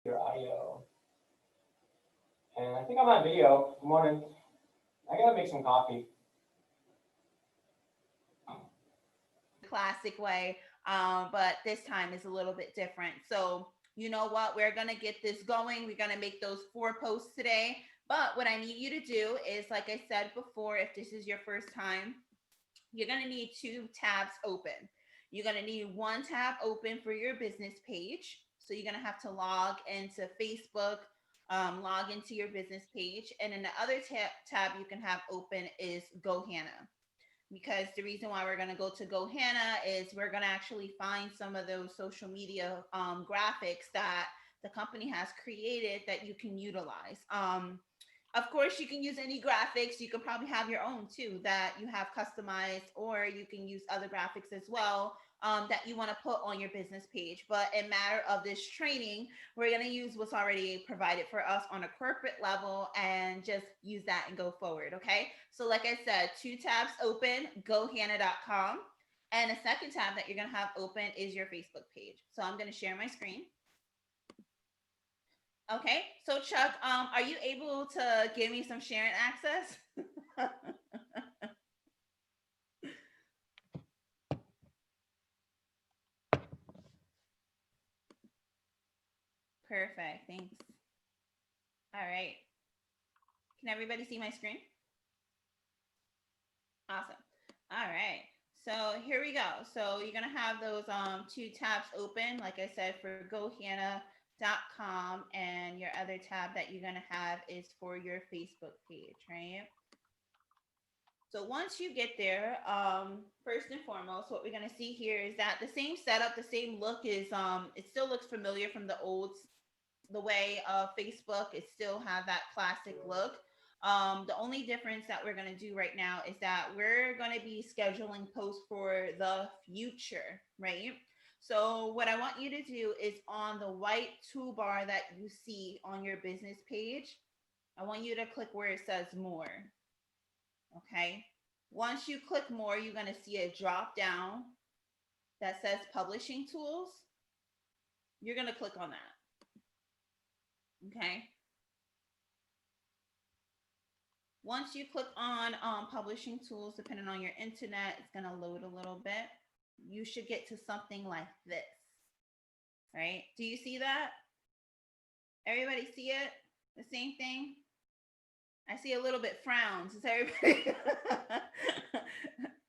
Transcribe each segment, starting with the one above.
your audio. And I think I'm on video. Good morning. I gotta make some coffee. Classic way, but this time is a little bit different. So you know what? We're gonna get this going. We're gonna make those 4 posts today. But what I need you to do is, like I said before, if this is your first time, you're gonna need 2 tabs open. You're gonna need one tab open for your business page. So you're gonna have to log into Facebook, log into your business page, and then the other tab you can have open is GoHanna, because the reason why we're going to go to GoHanna is we're going to actually find some of those social media graphics that the company has created that you can utilize. Of course, you can use any graphics. You can probably have your own too that you have customized, or you can use other graphics as well that you want to put on your business page. But in matter of this training, we're going to use what's already provided for us on a corporate level and just use that and go forward. Okay. So, like I said, 2 tabs open, gohanna.com. And the second tab that you're going to have open is your Facebook page. So, I'm going to share my screen. Okay, so Chuck, are you able to give me some sharing access? Perfect, thanks. All right, can everybody see my screen? Awesome. All right, so here we go. So you're gonna have those 2 tabs open, like I said, for gohanna.com, and your other tab that you're gonna have is for your Facebook page, right? So once you get there, first and foremost, what we're gonna see here is that the same setup, the same look is it still looks familiar from the way Facebook. It still have that classic look. The only difference that we're gonna do right now is that we're gonna be scheduling posts for the future, right? So what I want you to do is on the white toolbar that you see on your business page, I want you to click where it says more. Okay. Once you click more, you're going to see a drop down that says publishing tools. You're going to click on that. Okay. Once you click on publishing tools, depending on your internet, it's going to load a little bit. You should get to something like this. Right? Do you see that? Everybody see it? The same thing? I see a little bit frowns. Is everybody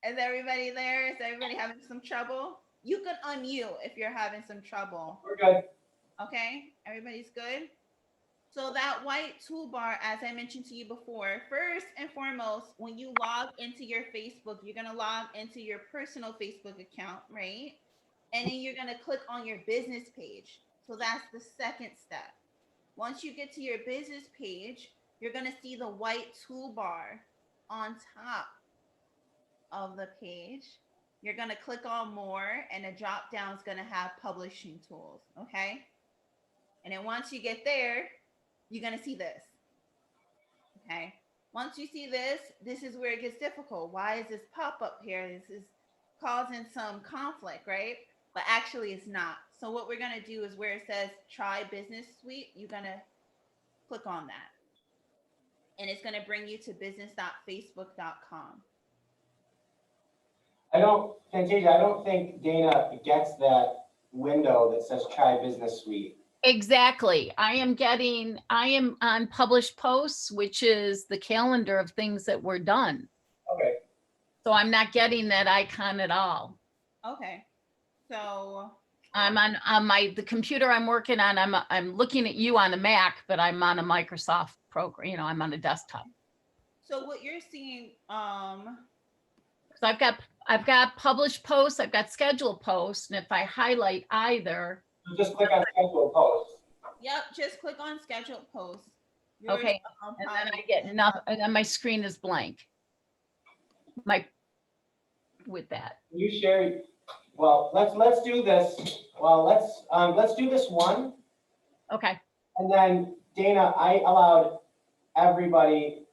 is everybody there? Is everybody having some trouble? You can unmute if you're having some trouble. We're good. Okay, everybody's good. So that white toolbar, as I mentioned to you before, first and foremost, when you log into your Facebook, you're gonna log into your personal Facebook account, right? And then you're gonna click on your business page. So that's the second step. Once you get to your business page, you're going to see the white toolbar on top of the page. You're going to click on more, and the drop down is going to have publishing tools. Okay. And then once you get there, you're going to see this. Okay. Once you see this, this is where it gets difficult. Why is this pop up here? This is causing some conflict, right? But actually, it's not. So, what we're going to do is where it says try business suite, you're going to click on that. And it's going to bring you to business.facebook.com. I don't think Dana gets that window that says try business suite. Exactly. I am on published posts, which is the calendar of things that were done. Okay. So I'm not getting that icon at all. Okay. So I'm on the computer I'm working on. I'm looking at you on a Mac, but I'm on a Microsoft program. I'm on a desktop. So what you're seeing, So I've got published posts, I've got scheduled posts, and if I highlight either, So just click on schedule post. Yep, just click on scheduled posts. Okay, and then I get nothing, and then my screen is blank. With that. Can you share? Well, let's do this. Well, let's do this one. Okay. And then Dana, I allowed everybody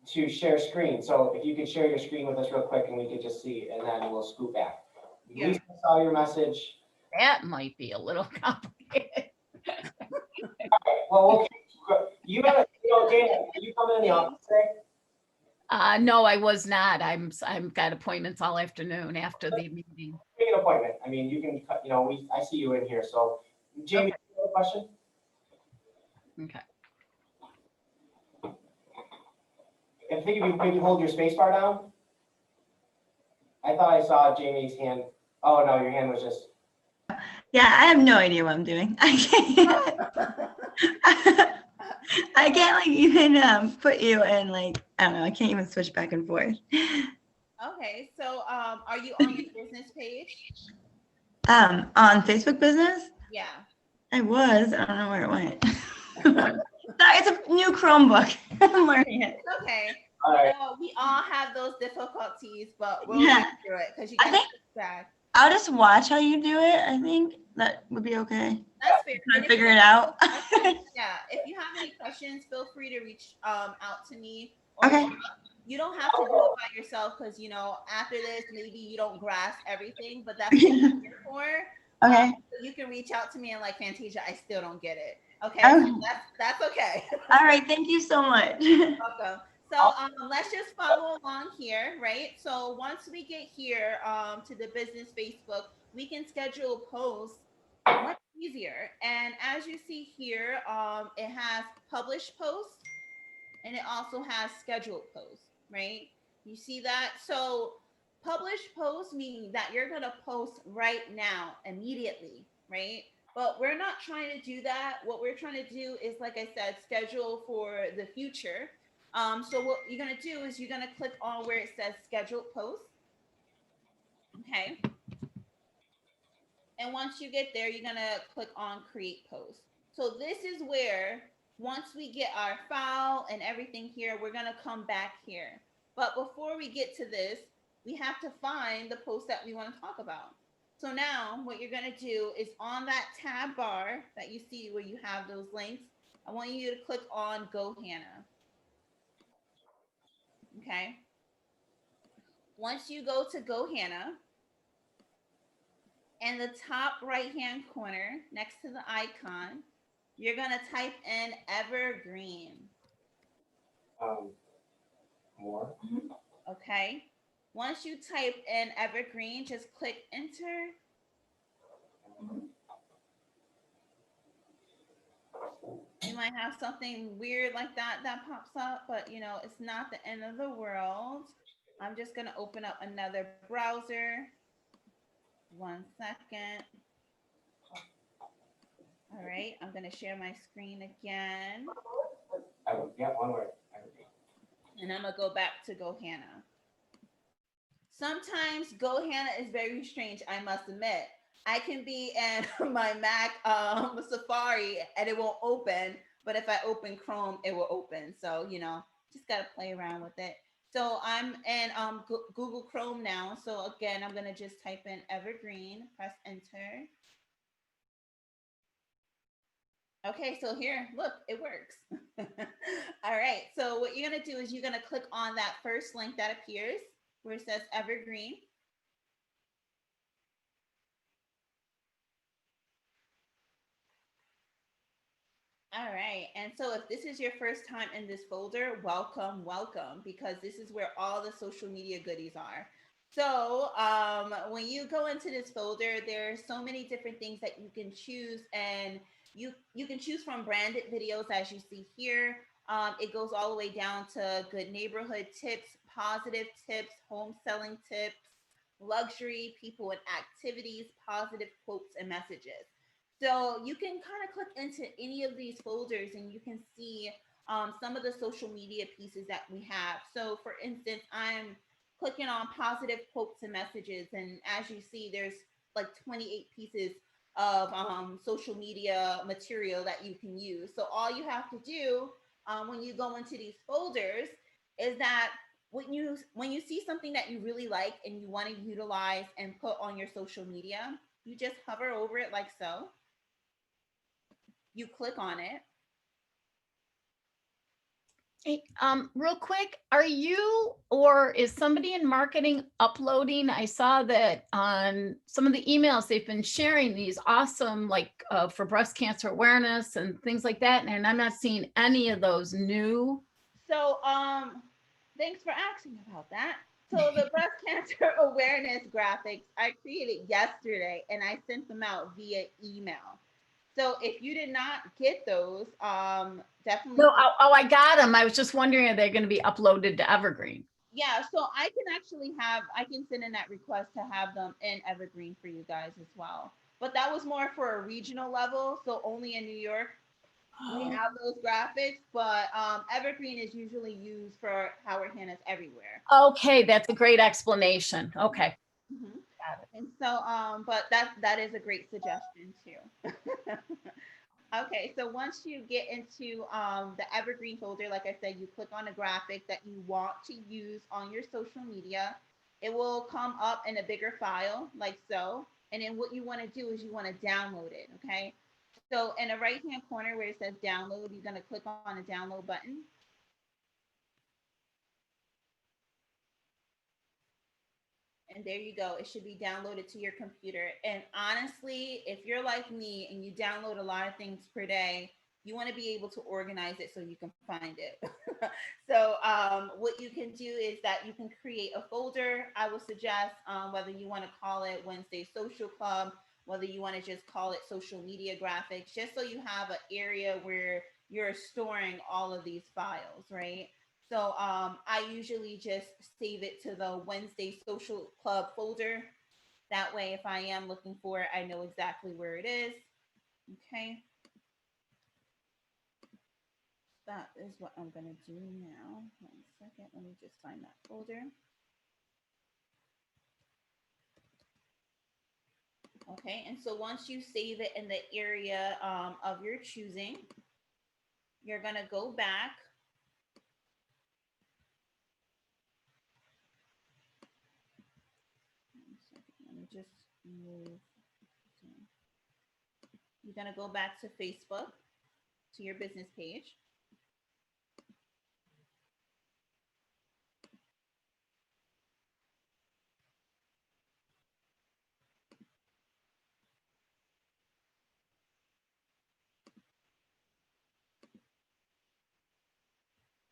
to share screen. So if you could share your screen with us real quick and we could just see, and then we'll scoot back. Yeah. Lisa saw your message. That might be a little complicated. Well, you have, Dana, did you come in the office today? No, I was not. I'm got appointments all afternoon after the meeting. Make an appointment. I mean, you can, I see you in here, so. Jamie, Okay. you have a question? Okay. I think if you maybe hold your space bar down. I thought I saw Jamie's hand. Oh, no, your hand was just. Yeah, I have no idea what I'm doing. I can't. I can't like even put you in like I don't know. I can't even switch back and forth. Okay, so are you on your business page? On Facebook Business, Yeah. I was. I don't know where it went. Sorry, it's a new Chromebook. I'm learning it. It's okay. All right. We all have those difficulties, but we'll Yeah. get through it because you I guys think- are bad. I'll just watch how you do it. I think that would be okay. That's fair. Try And to if figure you- it out. Yeah, if you have any questions, feel free to reach out to me. Or Okay. you don't have to do it by yourself because after this maybe you don't grasp everything, but that's what I'm here for. Okay. So you can reach out to me and like Fantasia, I still don't get it. Okay, Okay. so that's okay. All right. Thank you so much. Welcome. So let's just follow along here, right? So once we get here to the business Facebook, we can schedule posts much easier. And as you see here, it has published posts and it also has scheduled posts, right? You see that? So published posts mean that you're gonna post right now, immediately, right? But we're not trying to do that. What we're trying to do is, like I said, schedule for the future. So what you're gonna do is you're gonna click on where it says scheduled posts. Okay. And once you get there, you're gonna click on create post. So this is where once we get our file and everything here, we're gonna come back here. But before we get to this, we have to find the post that we want to talk about. So now what you're gonna do is on that tab bar that you see where you have those links, I want you to click on Go Hannah. Okay. Once you go to Go Hannah, in the top right hand corner next to the icon, you're going to type in evergreen. More. Okay. Once you type in evergreen, just click enter. You might have something weird like that pops up, but it's not the end of the world. I'm just going to open up another browser. 1 second. All right, I'm going to share my screen again. Yeah, one word. And I'm going to go back to Go Hannah. Sometimes Go Hannah is very strange, I must admit. I can be in my Mac Safari and it won't open, but if I open Chrome, it will open. So, just got to play around with it. So I'm in Google Chrome now. So again, I'm going to just type in evergreen, press enter. Okay, so here, look, it works. All right, so what you're gonna do is you're gonna click on that first link that appears where it says evergreen. All right, and so if this is your first time in this folder, welcome, because this is where all the social media goodies are. So when you go into this folder, there are so many different things that you can choose, and you can choose from branded videos as you see here. It goes all the way down to good neighborhood tips, positive tips, home selling tips, luxury, people and activities, positive quotes and messages. So you can kind of click into any of these folders and you can see some of the social media pieces that we have. So for instance, I'm clicking on positive quotes and messages. And as you see, there's like 28 pieces of social media material that you can use. So all you have to do when you go into these folders is that when you see something that you really like and you want to utilize and put on your social media, you just hover over it like so. You click on it. Hey, real quick, are you or is somebody in marketing uploading? I saw that on some of the emails, they've been sharing these awesome, like, for breast cancer awareness and things like that. And I'm not seeing any of those new. So, thanks for asking about that. So the breast cancer awareness graphics I created yesterday and I sent them out via email. So if you did not get those, definitely. No, I got them. I was just wondering, are they going to be uploaded to Evergreen? Yeah, so I can actually I can send in that request to have them in Evergreen for you guys as well. But that was more for a regional level, so only in New York we have those graphics. But Evergreen is usually used for Howard Hanna's everywhere. Okay, that's a great explanation. Okay. Mhm. Got it. And so, but that is a great suggestion too. Okay, so once you get into the Evergreen folder, like I said, you click on a graphic that you want to use on your social media. It will come up in a bigger file, like so. And then what you want to do is you want to download it, okay? So in the right-hand corner where it says download, you're going to click on the download button. And there you go. It should be downloaded to your computer. And honestly, if you're like me and you download a lot of things per day, you want to be able to organize it so you can find it. So what you can do is that you can create a folder. I would suggest whether you want to call it Wednesday Social Club, whether you want to just call it social media graphics, just so you have an area where you're storing all of these files, right? So I usually just save it to the Wednesday Social Club folder. That way, if I am looking for it, I know exactly where it is. Okay. That is what I'm going to do now. 1 second. Let me just find that folder. Okay. And so once you save it in the area of your choosing, you're going to go back. Let me just move. You're going to go back to Facebook, to your business page.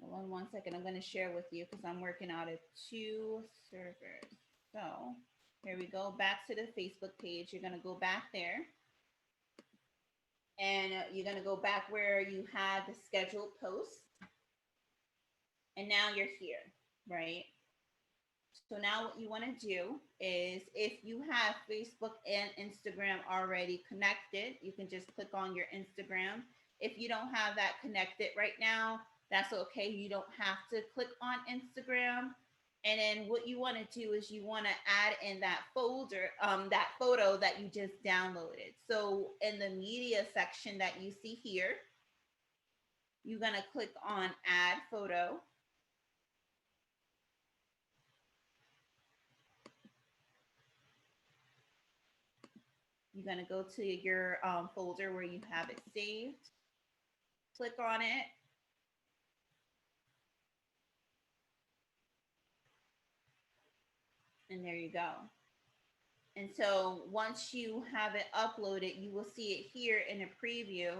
Hold on 1 second. I'm going to share with you because I'm working out of 2 servers. So here we go. Back to the Facebook page. You're going to go back there. And you're going to go back where you had the scheduled posts. And now you're here, right? So now what you want to do is if you have Facebook and Instagram already connected, you can just click on your Instagram. If you don't have that connected right now, that's okay. You don't have to click on Instagram. And then what you want to do is you want to add in that folder, that photo that you just downloaded. So in the media section that you see here, you're going to click on add photo. You're going to go to your folder where you have it saved. Click on it. And there you go. And so once you have it uploaded, you will see it here in a preview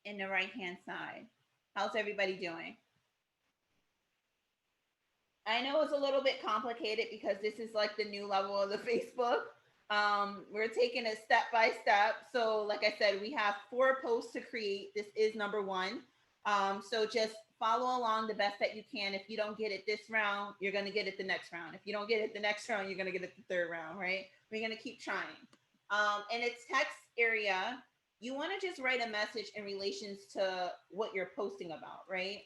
in the right-hand side. How's everybody doing? I know it's a little bit complicated because this is like the new level of the Facebook. We're taking it step by step. So like I said, we have 4 posts to create. This is number 1. So just follow along the best that you can. If you don't get it this round, you're going to get it the next round. If you don't get it the next round, you're going to get it the 3rd round, right? We're going to keep trying. In its text area, you want to just write a message in relations to what you're posting about, right?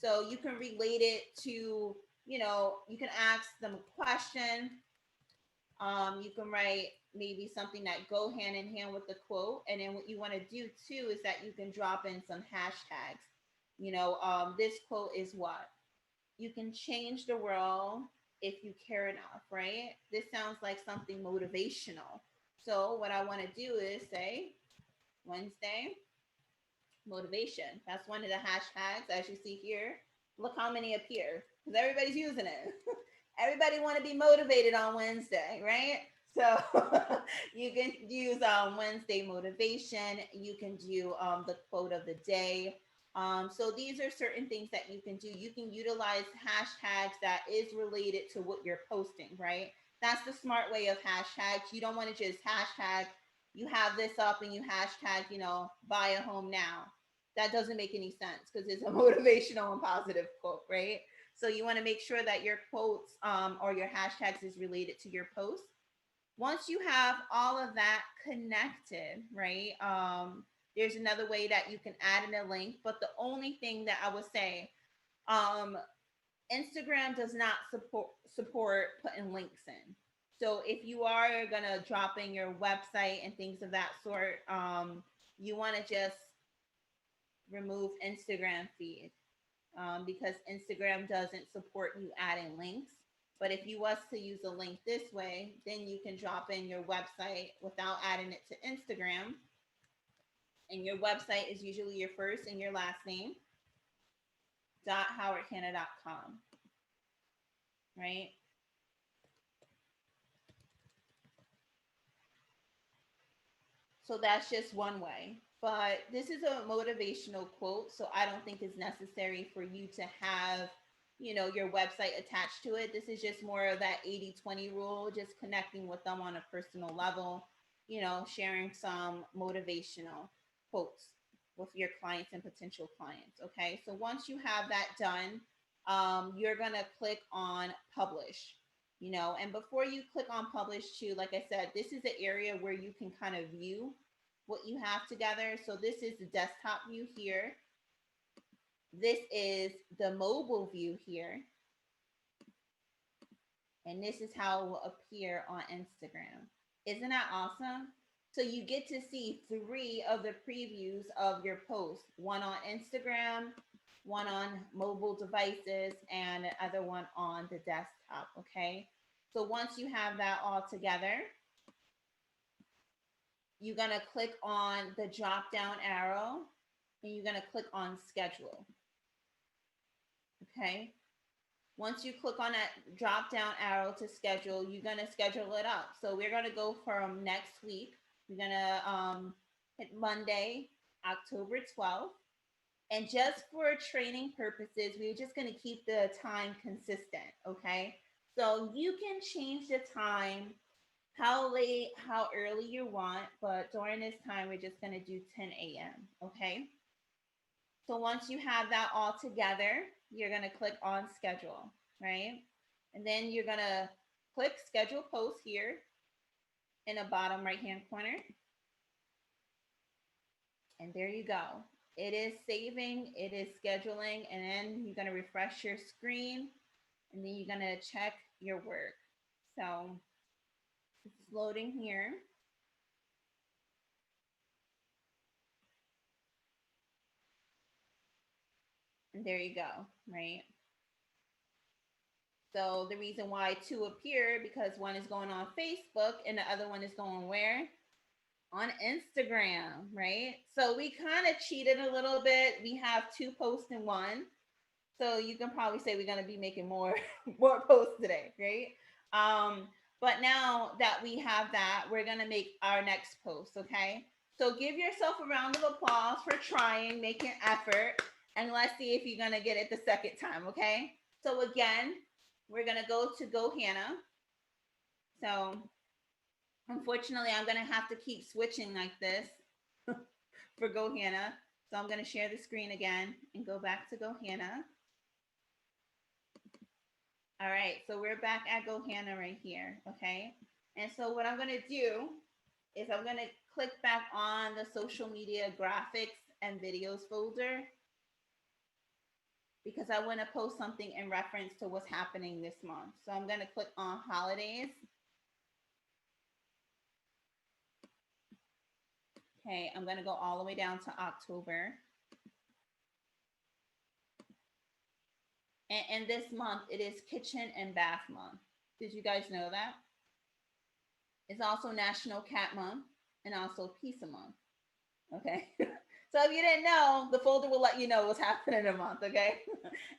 So you can relate it to, you can ask them a question. You can write maybe something that go hand in hand with the quote. And then what you want to do too is that you can drop in some hashtags. This quote is what? You can change the world if you care enough, right? This sounds like something motivational. So what I want to do is say Wednesday Motivation. That's one of the hashtags, as you see here. Look how many appear because everybody's using it. Everybody want to be motivated on Wednesday, right? So you can use Wednesday motivation. You can do the quote of the day. So these are certain things that you can do. You can utilize hashtags that is related to what you're posting, right? That's the smart way of hashtags. You don't want to just hashtag, you have this up and you hashtag, buy a home now. That doesn't make any sense because it's a motivational and positive quote, right? So you want to make sure that your quotes or your hashtags is related to your post. Once you have all of that connected, right? There's another way that you can add in a link, but the only thing that I would say, um, Instagram does not support putting links in. So if you are gonna drop in your website and things of that sort, you want to just remove Instagram feed because Instagram doesn't support you adding links. But if you was to use a link this way, then you can drop in your website without adding it to Instagram. And your website is usually your first and your last name, .howardhanna.com, right? So that's just one way. But this is a motivational quote, so I don't think it's necessary for you to have, your website attached to it. This is just more of that 80-20 rule, just connecting with them on a personal level, sharing some motivational quotes with your clients and potential clients. Okay. So once you have that done, you're going to click on publish. And before you click on publish too, like I said, this is an area where you can kind of view what you have together. So this is the desktop view here. This is the mobile view here. And this is how it will appear on Instagram. Isn't that awesome? So you get to see 3 of the previews of your posts, one on Instagram, one on mobile devices, and the other one on the desktop, okay? So once you have that all together, you're gonna click on the drop down arrow and you're gonna click on schedule, okay? Once you click on that drop down arrow to schedule, you're gonna schedule it up. So we're gonna go from next week. We're gonna hit Monday, October 12th. And just for training purposes, we're just going to keep the time consistent, okay? So you can change the time, how late, how early you want, but during this time, we're just going to do 10 a.m., okay? So once you have that all together, you're going to click on schedule, right? And then you're going to click schedule post here in the bottom right-hand corner. And there you go. It is saving, it is scheduling, and then you're going to refresh your screen and then you're going to check your work. So it's loading here. And there you go, right? So the reason why 2 appear because one is going on Facebook and the other one is going where? On Instagram, right? So we kind of cheated a little bit. We have 2 posts in one. So you can probably say we're going to be making more posts today, right? But now that we have that, we're going to make our next post, okay? So give yourself a round of applause for trying, making effort, and let's see if you're going to get it the second time, okay? So again, we're going to go to GoHanna. So unfortunately, I'm going to have to keep switching like this for GoHanna. So I'm going to share the screen again and go back to GoHanna. All right, so we're back at GoHanna right here, okay? And so what I'm going to do is I'm going to click back on the social media graphics and videos folder because I want to post something in reference to what's happening this month. So I'm going to click on holidays. Okay, I'm going to go all the way down to October. And this month, it is Kitchen and Bath Month. Did you guys know that? It's also National Cat Month and also Pizza Month. Okay. So if you didn't know, the folder will let you know what's happening in a month, okay?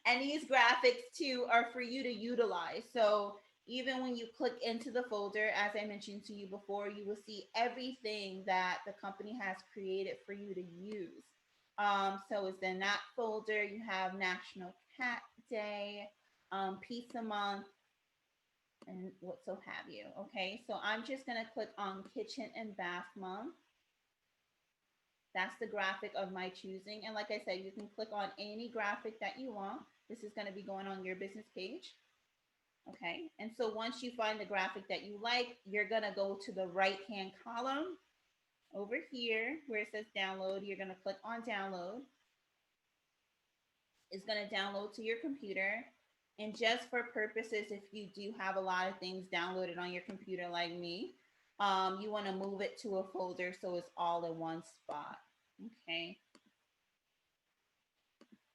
And these graphics too are for you to utilize. So even when you click into the folder, as I mentioned to you before, you will see everything that the company has created for you to use. So it's in that folder, you have National Cat Day, Pizza Month, and what so have you. Okay, so I'm just gonna click on Kitchen and Bath Month. That's the graphic of my choosing. And like I said, you can click on any graphic that you want. This is going to be going on your business page. Okay. And so once you find the graphic that you like, you're going to go to the right-hand column over here where it says download. You're going to click on download. It's going to download to your computer. And just for purposes, if you do have a lot of things downloaded on your computer like me, you want to move it to a folder so it's all in one spot. Okay.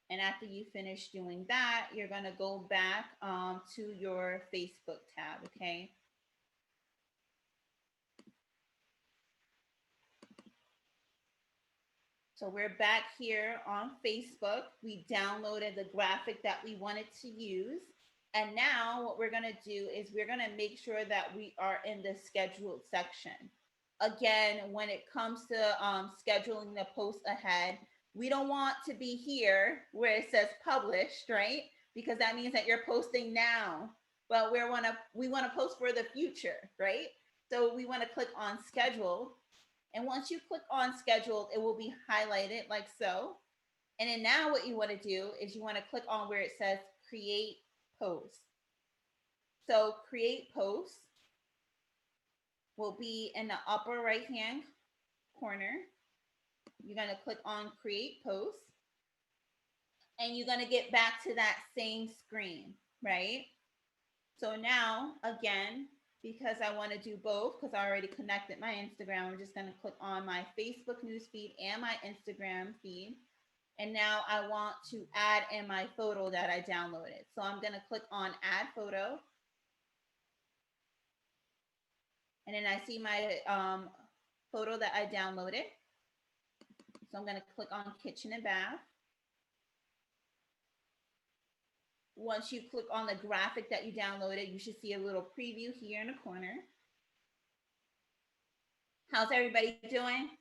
And after you finish doing that, you're going to go back to your Facebook tab. Okay. So we're back here on Facebook. We downloaded the graphic that we wanted to use. And now what we're going to do is we're going to make sure that we are in the scheduled section. Again, when it comes to scheduling the post ahead, we don't want to be here where it says published, right? Because that means that you're posting now, but we want to post for the future, right? So we want to click on schedule. And once you click on scheduled, it will be highlighted like so. And then now what you want to do is you want to click on where it says create post. So create post will be in the upper right hand corner. You're going to click on create post and you're going to get back to that same screen, right? So now again, because I want to do both, because I already connected my Instagram, I'm just going to click on my Facebook newsfeed and my Instagram feed. And now I want to add in my photo that I downloaded. So I'm going to click on add photo. And then I see my photo that I downloaded. So I'm going to click on kitchen and bath. Once you click on the graphic that you downloaded, you should see a little preview here in the corner. How's everybody doing?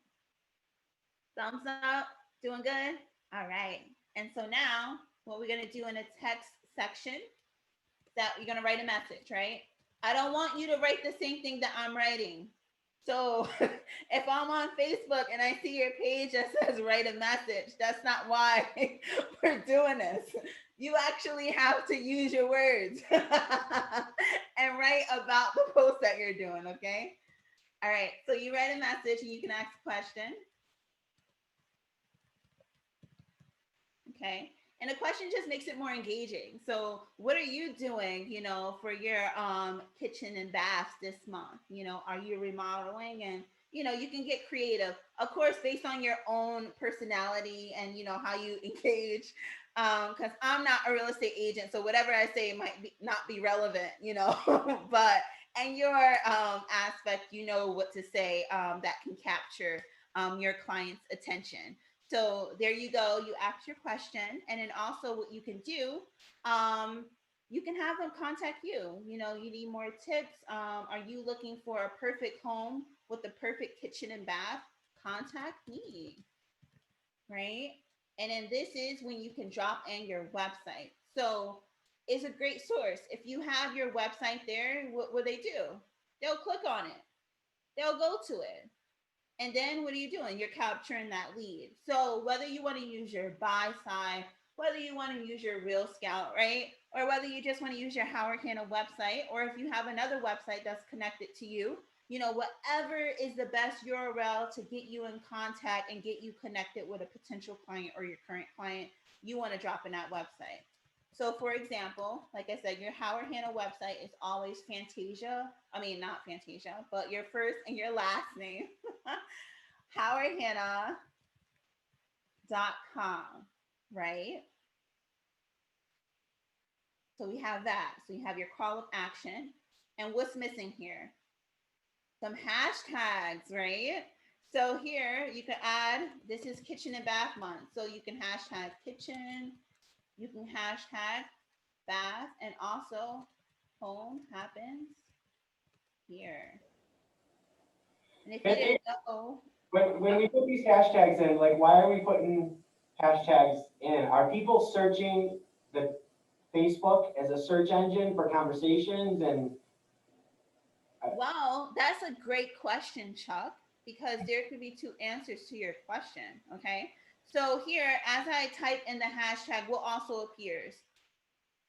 Thumbs up, doing good? All right. And so now what we're going to do in the text section is that you're going to write a message, right? I don't want you to write the same thing that I'm writing. So if I'm on Facebook and I see your page that says write a message, that's not why we're doing this. You actually have to use your words and write about the post that you're doing, okay? All right, so you write a message and you can ask a question. Okay, and the question just makes it more engaging. So what are you doing, you know, for your kitchen and bath this month? You know, are you remodeling? And you know, you can get creative, of course, based on your own personality and you know how you engage, because I'm not a real estate agent, so whatever I say might not be relevant, you know. But and your aspect, you know what to say that can capture your client's attention. So there you go. You ask your question, and then also what you can do, you can have them contact you. You know, you need more tips. Are you looking for a perfect home with the perfect kitchen and bath? Contact me, right? And then this is when you can drop in your website. So it's a great source. If you have your website there, what will they do? They'll click on it. They'll go to it. And then what are you doing? You're capturing that lead. So whether you want to use your buy side, whether you want to use your Real Scout, right? Or whether you just want to use your Howard Hanna website, or if you have another website that's connected to you, you know, whatever is the best URL to get you in contact and get you connected with a potential client or your current client, you want to drop in that website. So for example, like I said, your Howard Hanna website is always Fantasia. I mean, not Fantasia, but your first and your last name, howardhanna.com, right? So we have that. So you have your call of action. And what's missing here? Some hashtags, right? So here you can add, this is kitchen and bath month. So you can hashtag kitchen, you can hashtag bath, and also home happens here. And if you It- didn't it- know, when we put these hashtags in, like, why are we putting hashtags in? Are people searching the Facebook as a search engine for conversations and? well, that's a great question, Chuck, because there could be two answers to your question. Okay. So here, as I type in the hashtag, what also appears?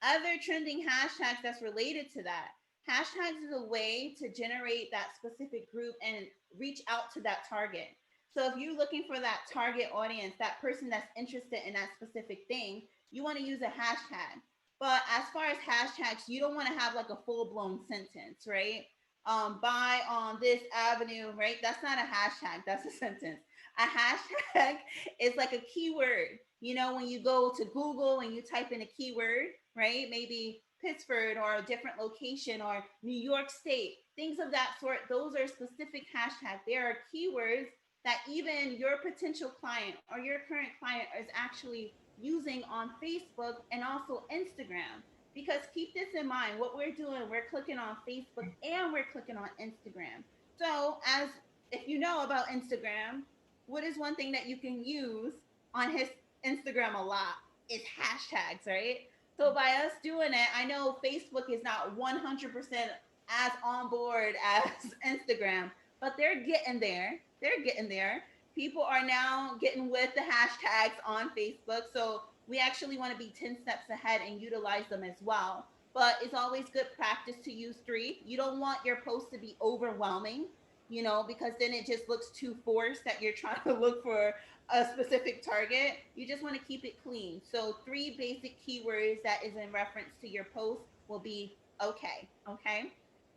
Other trending hashtags that's related to that. Hashtags is a way to generate that specific group and reach out to that target. So if you're looking for that target audience, that person that's interested in that specific thing, you want to use a hashtag. But as far as hashtags, you don't want to have like a full blown sentence, right? Buy on this avenue, right? That's not a hashtag, that's a sentence. A hashtag is like a keyword. You know, when you go to Google and you type in a keyword, right? Maybe Pittsburgh or a different location or New York State, things of that sort. Those are specific hashtags. There are keywords that even your potential client or your current client is actually using on Facebook and also Instagram. Because keep this in mind, what we're doing, we're clicking on Facebook and we're clicking on Instagram. So, as if you know about Instagram, what is one thing that you can use on his Instagram a lot is hashtags, right? So by us doing it, I know Facebook is not 100% as on board as Instagram, but they're getting there. They're getting there. People are now getting with the hashtags on Facebook. So we actually want to be 10 steps ahead and utilize them as well. But it's always good practice to use three. You don't want your post to be overwhelming, because then it just looks too forced that you're trying to look for a specific target. You just want to keep it clean. So three basic keywords that is in reference to your post will be okay. Okay.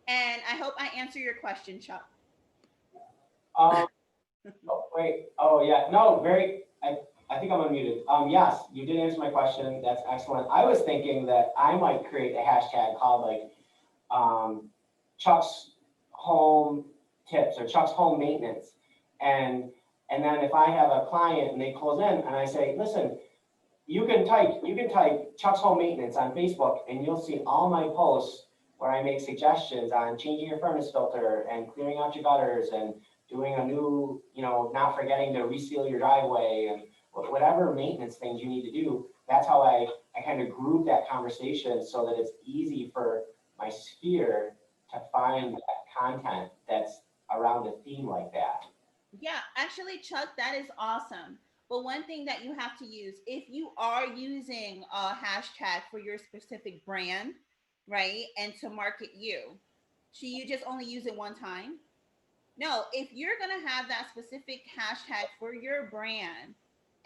And I hope I answer your question, Chuck. Oh, wait, oh, yeah, no, I think I'm unmuted. Yes, you did answer my question. That's excellent. I was thinking that I might create a hashtag called like, Chuck's home tips or Chuck's home maintenance. And then if I have a client and they close in and I say, listen, you can type Chuck's home maintenance on Facebook and you'll see all my posts where I make suggestions on changing your furnace filter and clearing out your gutters and doing a new, not forgetting to reseal your driveway and whatever maintenance things you need to do. That's how I kind of group that conversation so that it's easy for my sphere to find that content that's around a theme like that. Yeah, actually, Chuck, that is awesome. But one thing that you have to use, if you are using a hashtag for your specific brand, right, and to market you, should you just only use it one time? No, if you're going to have that specific hashtag for your brand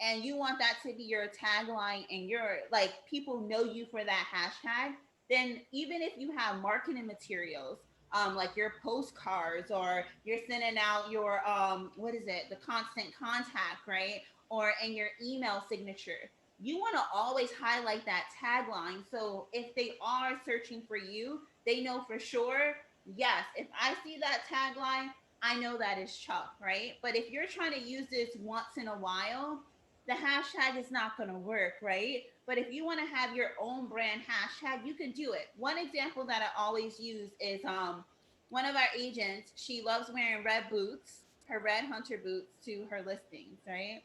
and you want that to be your tagline and your like people know you for that hashtag, then even if you have marketing materials, like your postcards or you're sending out your what is it, the constant contact, right? Or in your email signature, you want to always highlight that tagline. So if they are searching for you, they know for sure, yes, if I see that tagline, I know that is Chuck, right? But if you're trying to use this once in a while, the hashtag is not going to work, right? But if you want to have your own brand hashtag, you can do it. One example that I always use is one of our agents, she loves wearing red boots, her red hunter boots to her listings, right?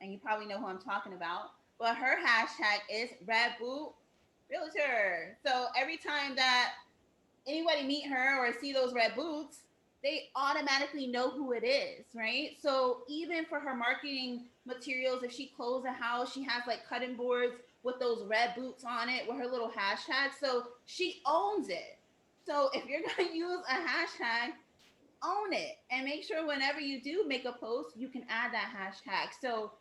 And you probably know who I'm talking about. But her hashtag is red boot realtor. So every time that anybody meet her or see those red boots, they automatically know who it is, right? So even for her marketing materials, if she closes a house, she has like cutting boards with those red boots on it with her little hashtag. So she owns it. So if you're going to use a hashtag, own it and make sure whenever you do make a post, you can add that hashtag. So,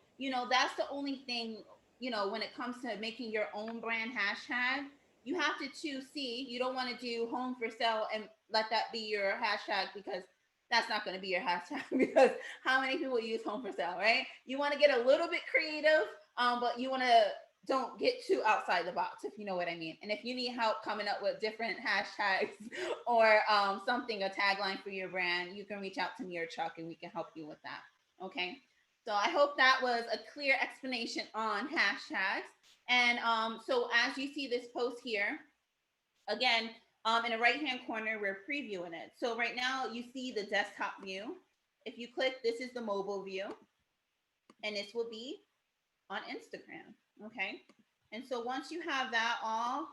that's the only thing, when it comes to making your own brand hashtag, you have to see, you don't want to do home for sale and let that be your hashtag because that's not going to be your hashtag because how many people use home for sale, right? You want to get a little bit creative, but you want to don't get too outside the box, if you know what I mean. And if you need help coming up with different hashtags or something, a tagline for your brand, you can reach out to me or Chuck and we can help you with that. Okay. So I hope that was a clear explanation on hashtags. And so as you see this post here, again, in the right-hand corner, we're previewing it. So right now you see the desktop view. If you click, this is the mobile view, and this will be on Instagram. Okay. And so once you have that all,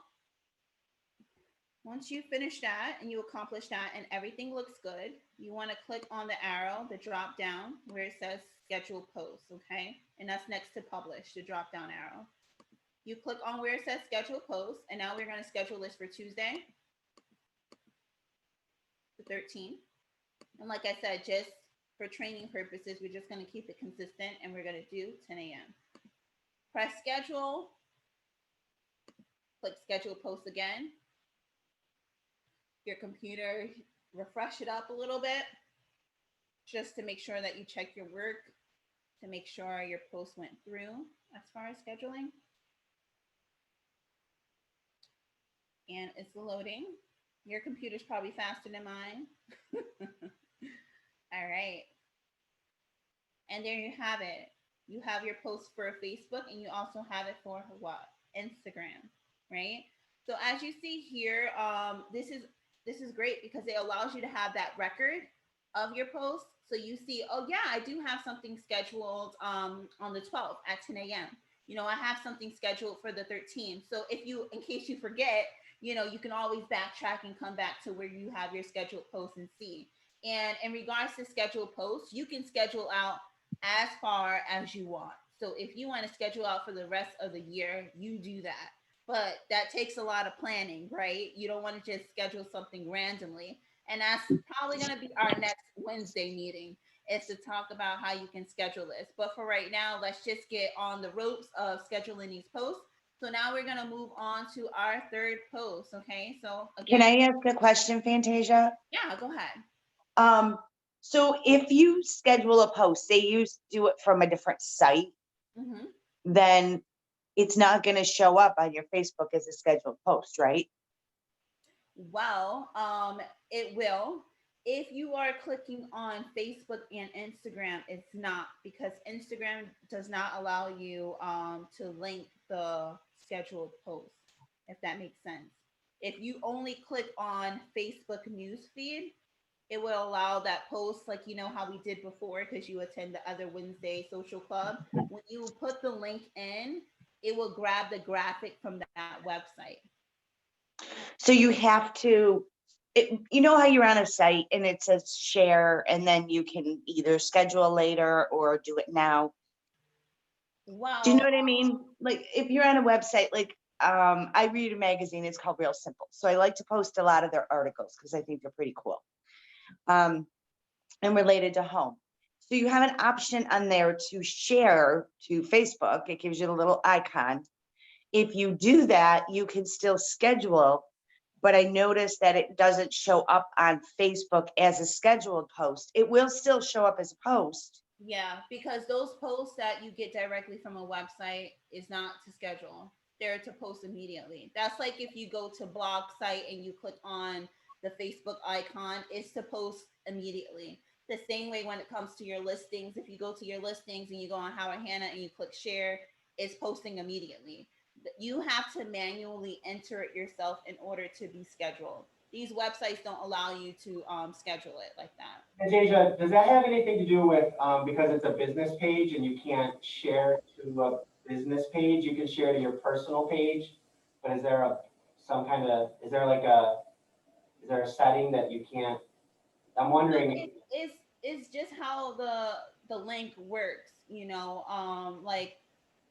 once you finish that and you accomplish that and everything looks good, you want to click on the arrow, the drop down where it says schedule post. Okay. And that's next to publish, the drop down arrow. You click on where it says schedule post, and now we're going to schedule this for Tuesday, the 13th. And like I said, just for training purposes, we're just going to keep it consistent, and we're going to do 10 a.m. Press schedule, click schedule post again. Your computer, refresh it up a little bit just to make sure that you check your work, to make sure your post went through as far as scheduling. And it's loading. Your computer's probably faster than mine. All right. And there you have it. You have your post for Facebook, and you also have it for what? Instagram, right? So as you see here, this is great because it allows you to have that record of your post. So you see, oh yeah, I do have something scheduled on the 12th at 10 a.m. You know, I have something scheduled for the 13th. So if you, in case you forget, you know, you can always backtrack and come back to where you have your scheduled posts and see. And in regards to scheduled posts, you can schedule out as far as you want. So if you want to schedule out for the rest of the year, you do that. But that takes a lot of planning, right? You don't want to just schedule something randomly. And that's probably going to be our next Wednesday meeting, is to talk about how you can schedule this. But for right now, let's just get on the ropes of scheduling these posts. So now we're going to move on to our third post. Okay. So again, Can I ask a question, Fantasia? yeah, go ahead. So if you schedule a post, say you do it from a different site, Mm-hmm. then it's not going to show up on your Facebook as a scheduled post, right? Well, it will. If you are clicking on Facebook and Instagram, it's not, because Instagram does not allow you to link the scheduled post, if that makes sense. If you only click on Facebook newsfeed, it will allow that post, like, you know how we did before, because you attend the other Wednesday social club. When you put the link in, it will grab the graphic from that website. So you have to, you know how you're on a site and it says share, and then you can either schedule later or do it now. Wow. Do you know what I mean? Like if you're on a website, like I read a magazine, it's called Real Simple. So I like to post a lot of their articles because I think they're pretty cool. And related to home. So you have an option on there to share to Facebook. It gives you the little icon. If you do that, you can still schedule, but I noticed that it doesn't show up on Facebook as a scheduled post. It will still show up as a post. Yeah, because those posts that you get directly from a website is not to schedule. They're to post immediately. That's like if you go to blog site and you click on the Facebook icon, it's to post immediately. The same way when it comes to your listings, if you go to your listings and you go on Howard Hanna and you click share, it's posting immediately. You have to manually enter it yourself in order to be scheduled. These websites don't allow you to schedule it like that. Anastasia, does that have anything to do with, because it's a business page and you can't share to a business page, you can share to your personal page, but is there is there a setting that you can't, I'm wondering. It's just how the link works, you know, like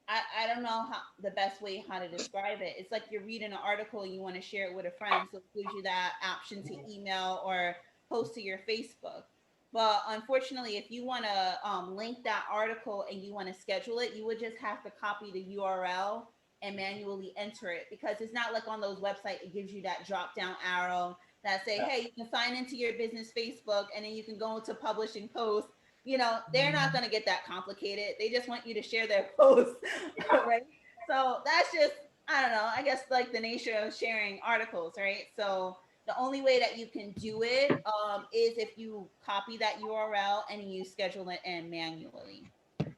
I don't know how the best way how to describe it. It's like you're reading an article and you want to share it with a friend, so it gives you that option to email or post to your Facebook. But unfortunately, if you want to link that article and you want to schedule it, you would just have to copy the URL and manually enter it, because it's not like on those websites it gives you that drop down arrow that say, hey, you can sign into your business Facebook and then you can go into publish and post. You know, they're not going to get that complicated. They just want you to share their posts, right? So that's just, I don't know, I guess like the nature of sharing articles, right? So The only way that you can do it is if you copy that URL and you schedule it in manually.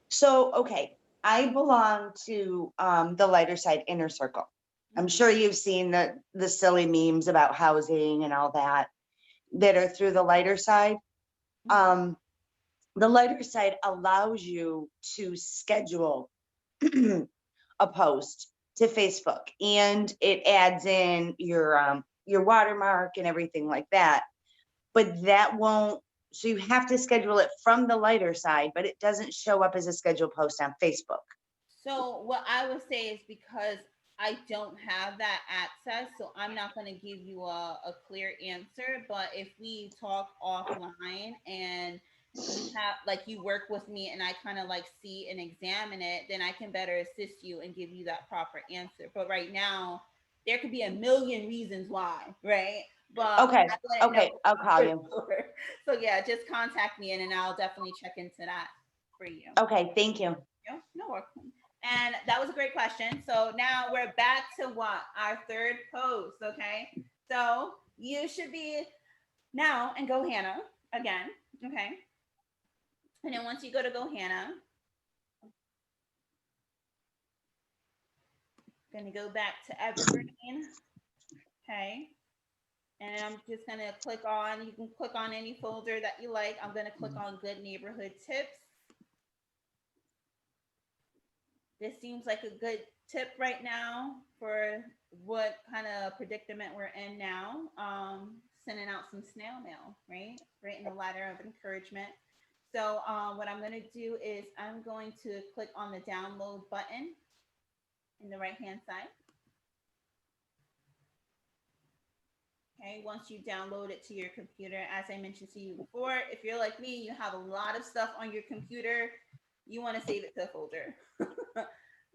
So, okay, I belong to the lighter side inner circle. I'm sure you've seen the silly memes about housing and all that are through the lighter side. The lighter side allows you to schedule a post to Facebook, and it adds in your watermark and everything like that. But that won't, so you have to schedule it from the lighter side, but it doesn't show up as a scheduled post on Facebook. So what I would say is because I don't have that access, so I'm not going to give you a clear answer. But if we talk offline and you have like you work with me and I kind of like see and examine it, then I can better assist you and give you that proper answer. But right now, there could be a million reasons why, right? But Okay, I wouldn't okay, know I'll call for you. sure. So yeah, just contact me and I'll definitely check into that for you. Okay, thank you. Yeah, no worries. And that was a great question. So now we're back to what? Our third post, okay? So you should be now and go Hannah again, okay? And then once you go to go Hannah, gonna go back to Evergreen, okay? And I'm just gonna click on, you can click on any folder that you like. I'm gonna click on Good Neighborhood Tips. This seems like a good tip right now for what kind of predicament we're in now. Sending out some snail mail, right? Writing a letter of encouragement. So what I'm going to do is I'm going to click on the download button in the right hand side. Okay, once you download it to your computer, as I mentioned to you before, if you're like me, you have a lot of stuff on your computer, you want to save it to a folder.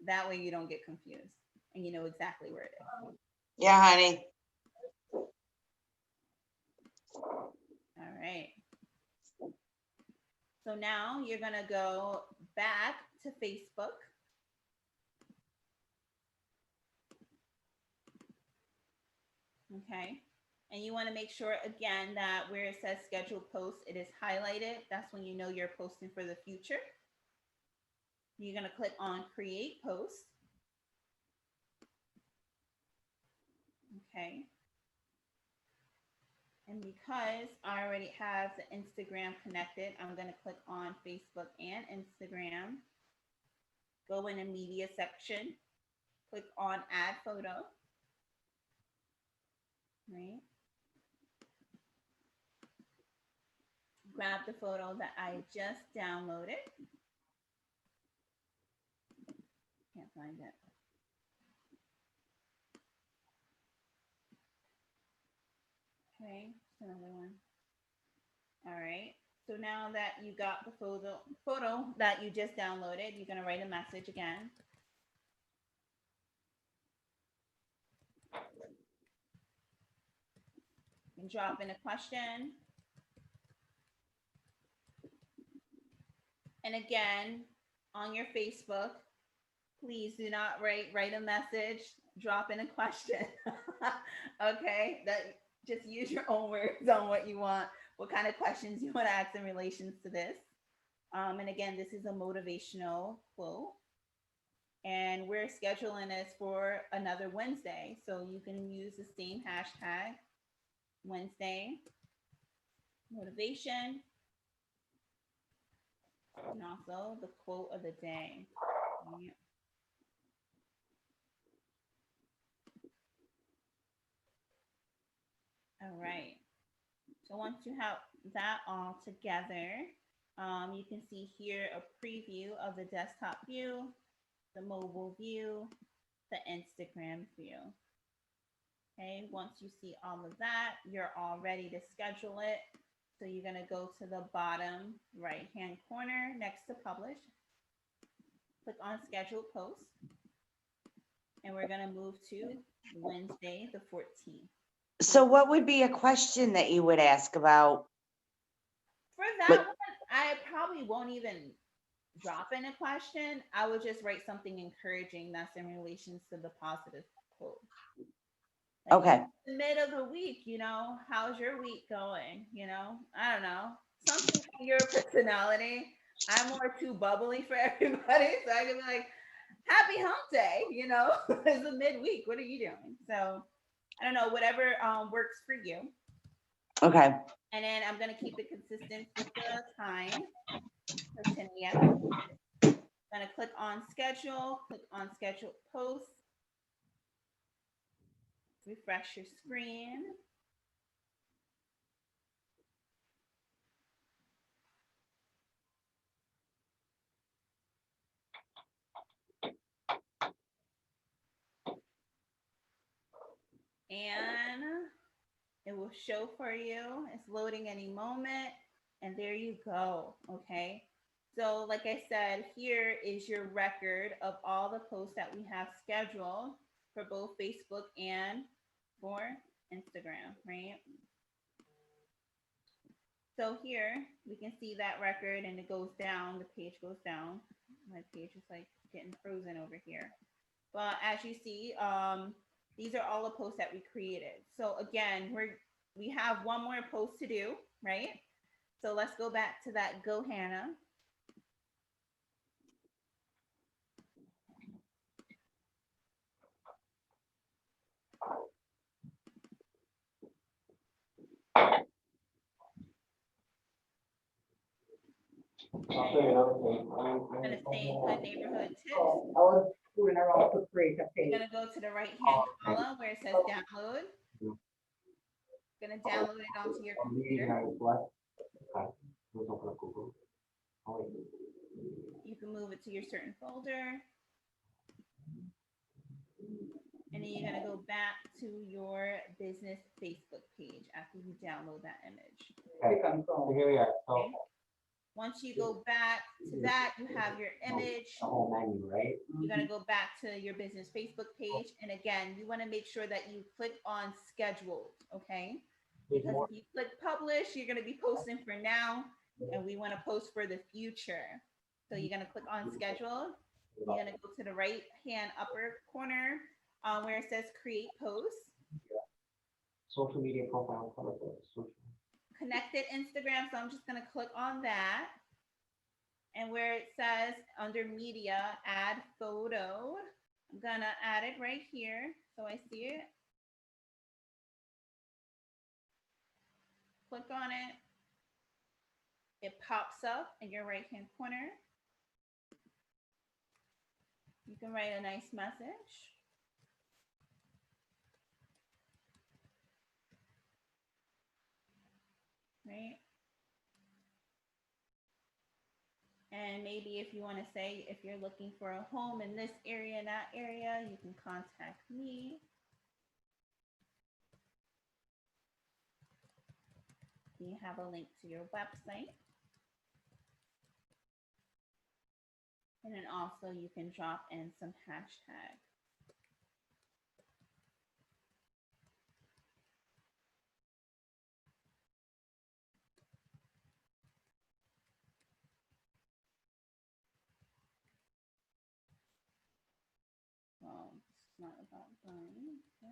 That way you don't get confused and you know exactly where it is. Yeah, honey. All right. So now you're going to go back to Facebook. Okay. And you want to make sure again that where it says scheduled post, it is highlighted. That's when you know you're posting for the future. You're going to click on create post. Okay. And because I already have the Instagram connected, I'm going to click on Facebook and Instagram. Go in the media section, click on add photo. Right. Grab the photo that I just downloaded. Can't find it. Okay, another one. All right. So now that you got the photo that you just downloaded, you're gonna write a message again. And drop in a question. And again, on your Facebook, please do not write a message, drop in a question. Okay, that just use your own words on what you want, what kind of questions you want to ask in relations to this. And again, this is a motivational quote. And we're scheduling this for another Wednesday. So you can use the same hashtag, Wednesday motivation, and also the quote of the day. Yeah. All right. So once you have that all together, you can see here a preview of the desktop view, the mobile view, the Instagram view. Okay, once you see all of that, you're all ready to schedule it. So you're going to go to the bottom right-hand corner next to publish. Click on schedule post. And we're going to move to Wednesday, the 14th. So what would be a question that you would ask about? For that one, I probably won't even drop in a question. I would just write something encouraging that's in relations to the positive quote. Like, Okay. the mid of the week, how's your week going? I don't know. Something for your personality. I'm more too bubbly for everybody. So I can be like, happy hump day, it's a midweek. What are you doing? So I don't know, whatever works for you. Okay. And then I'm gonna keep it consistent with the time for 10 a.m. Gonna click on schedule post, refresh your screen. And it will show for you. It's loading any moment. And there you go. Okay. So, like I said, here is your record of all the posts that we have scheduled for both Facebook and for Instagram, right? So here we can see that record and it goes down, the page goes down. My page is like getting frozen over here. But as you see, these are all the posts that we created. So again, we have one more post to do, right? So let's go back to that Go Hannah. I'll show you another thing. Gonna say good neighborhood tips. I was doing a lot to create a You're page. gonna go to the right-hand column where it says download. Gonna download it onto your I'm reading computer. how it's what? Okay. Let's open up Google. Oh, wait. You can move it to your certain folder. And then you're gonna go back to your business Facebook page after you download that image. Okay, Click on so Chrome. here we are. So Okay. Once you go back to that, you have your image. the whole menu, right? You're gonna go back to your business Facebook page. And again, you wanna make sure that you click on scheduled, okay? There's Because more. if you click publish, you're gonna be posting for now, and we wanna post for the future. So you're gonna click on scheduled. You're gonna go to the right-hand upper corner where it says create post. Social media profile. Color code, social. Connected Instagram, so I'm just gonna click on that. And where it says under media, add photo, I'm gonna add it right here so I see it. Click on it. It pops up in your right-hand corner. You can write a nice message. Right? And maybe if you want to say, if you're looking for a home in this area, that area, you can contact me. You have a link to your website. And then also you can drop in some hashtags. Well, it's not about buying, so.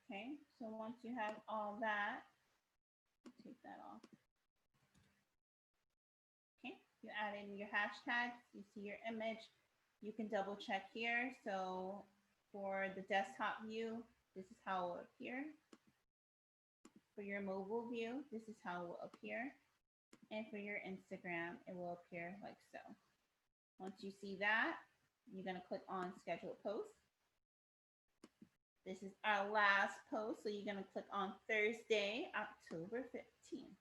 Okay, so once you have all that, take that off. Okay, you add in your hashtags, you see your image, you can double check here. So for the desktop view, this is how it will appear. For your mobile view, this is how it will appear. And for your Instagram, it will appear like so. Once you see that, you're gonna click on schedule post. This is our last post, so you're gonna click on Thursday, October 15th.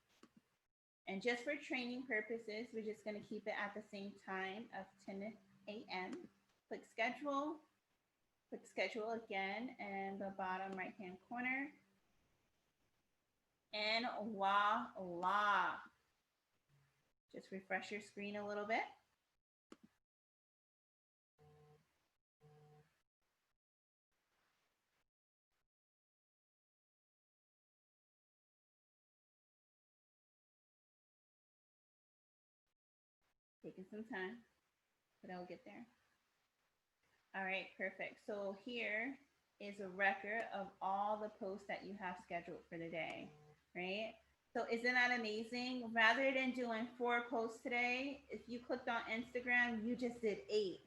And just for training purposes, we're just gonna keep it at the same time of 10 a.m. Click schedule again in the bottom right-hand corner. And voila. Just refresh your screen a little bit. Taking some time, but I'll get there. All right, perfect. So here is a record of all the posts that you have scheduled for the day, right? So isn't that amazing? Rather than doing 4 posts today, if you clicked on Instagram, you just did 8.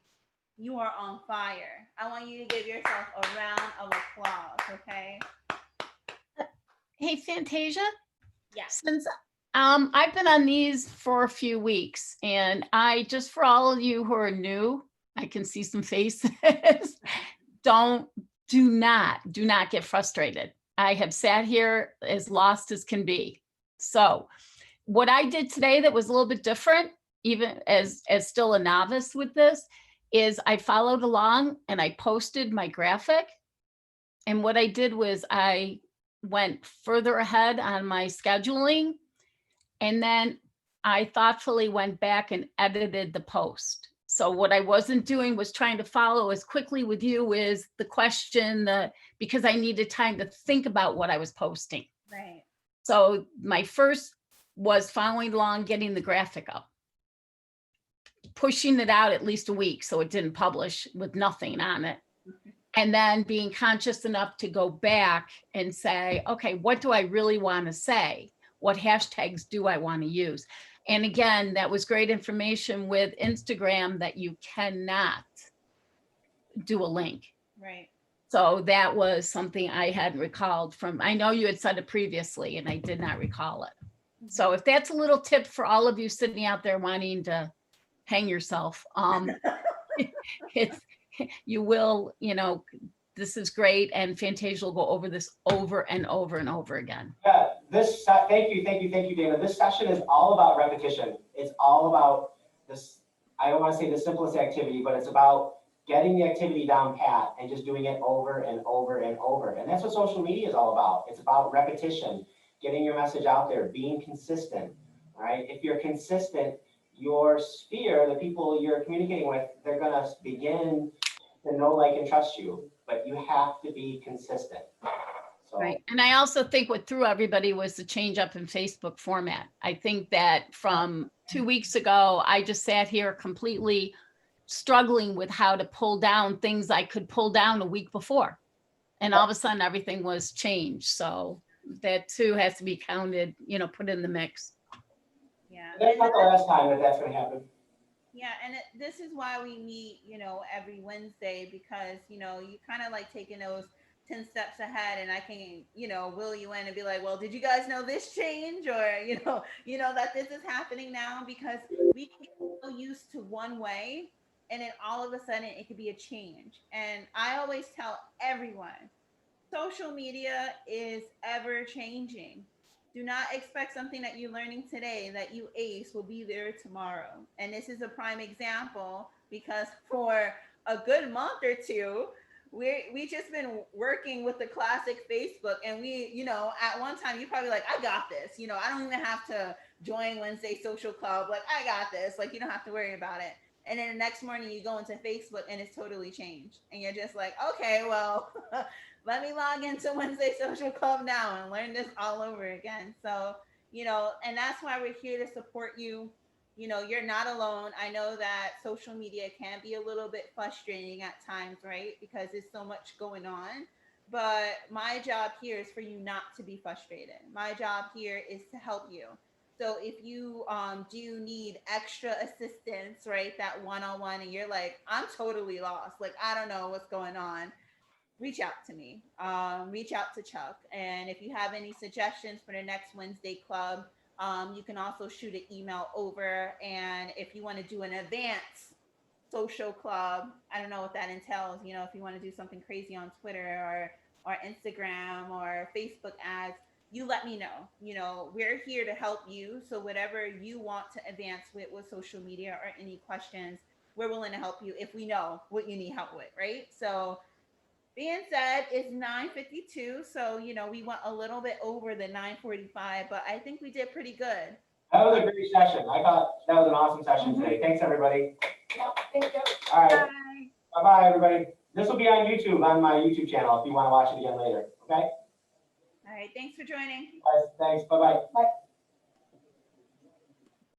You are on fire. I want you to give yourself a round of applause, okay? Hey, Fantasia, Yes. since I've been on these for a few weeks, and I just for all of you who are new, I can see some faces. Do not get frustrated. I have sat here as lost as can be. So what I did today that was a little bit different, even as still a novice with this, is I followed along and I posted my graphic. And what I did was I went further ahead on my scheduling, and then I thoughtfully went back and edited the post. So what I wasn't doing was trying to follow as quickly with you is the question, because I needed time to think about what I was posting. Right. So my first was following along, getting the graphic up, pushing it out at least a week so it didn't publish with nothing on it. And then being conscious enough to go back and say, okay, what do I really want to say? What hashtags do I want to use? And again, that was great information with Instagram that you cannot do a link. Right. So that was something I hadn't recalled from, I know you had said it previously and I did not recall it. So if that's a little tip for all of you sitting out there wanting to hang yourself, it's, you will, this is great. And Fantasia will go over this over and over and over again. Yeah, thank you, Dana. This session is all about repetition. It's all about this, I don't want to say the simplest activity, but it's about getting the activity down pat and just doing it over and over and over. And that's what social media is all about. It's about repetition, getting your message out there, being consistent, all right? If you're consistent, your sphere, the people you're communicating with, they're going to begin to know, like, and trust you, but you have to be consistent. So, Right. And I also think what threw everybody was the change up in Facebook format. I think that from 2 weeks ago, I just sat here completely struggling with how to pull down things I could pull down a week before. And all of a sudden everything was changed. So that too has to be counted, put in the mix. Yeah. that's not the last time that that's going to happen. Yeah, and this is why we meet, every Wednesday, because, you kind of like taking those 10 steps ahead, and I can, will you in and be like, well, did you guys know this change? Or, that this is happening now, because we get so used to one way, and then all of a sudden it could be a change. And I always tell everyone, social media is ever changing. Do not expect something that you're learning today that you ace will be there tomorrow. And this is a prime example, because for a good month or two, we just been working with the classic Facebook, and we, at one time you probably like, I got this, I don't even have to join Wednesday Social Club. Like, I got this, like, you don't have to worry about it. And then the next morning you go into Facebook and it's totally changed. And you're just like, okay, well, let me log into Wednesday Social Club now and learn this all over again. So, and that's why we're here to support you. You're not alone. I know that social media can be a little bit frustrating at times, right? Because there's so much going on. But my job here is for you not to be frustrated. My job here is to help you. So if you do need extra assistance, right, that one-on-one, and you're like, I'm totally lost, like, I don't know what's going on, reach out to me, reach out to Chuck. And if you have any suggestions for the next Wednesday club, you can also shoot an email over. And if you want to do an advanced social club, I don't know what that entails, if you want to do something crazy on Twitter or Instagram or Facebook ads, you let me know. We're here to help you. So whatever you want to advance with social media or any questions, we're willing to help you if we know what you need help with, right? So being said, it's 9:52. So, we went a little bit over the 9:45, but I think we did pretty good. That was a great session. I thought that was an awesome session today. Thanks, everybody. Thank you. All right. Bye. Bye-bye, everybody. This will be on YouTube, on my YouTube channel, if you want to watch it again later. Okay? All right. Thanks for joining. Guys, thanks. Bye-bye. Bye.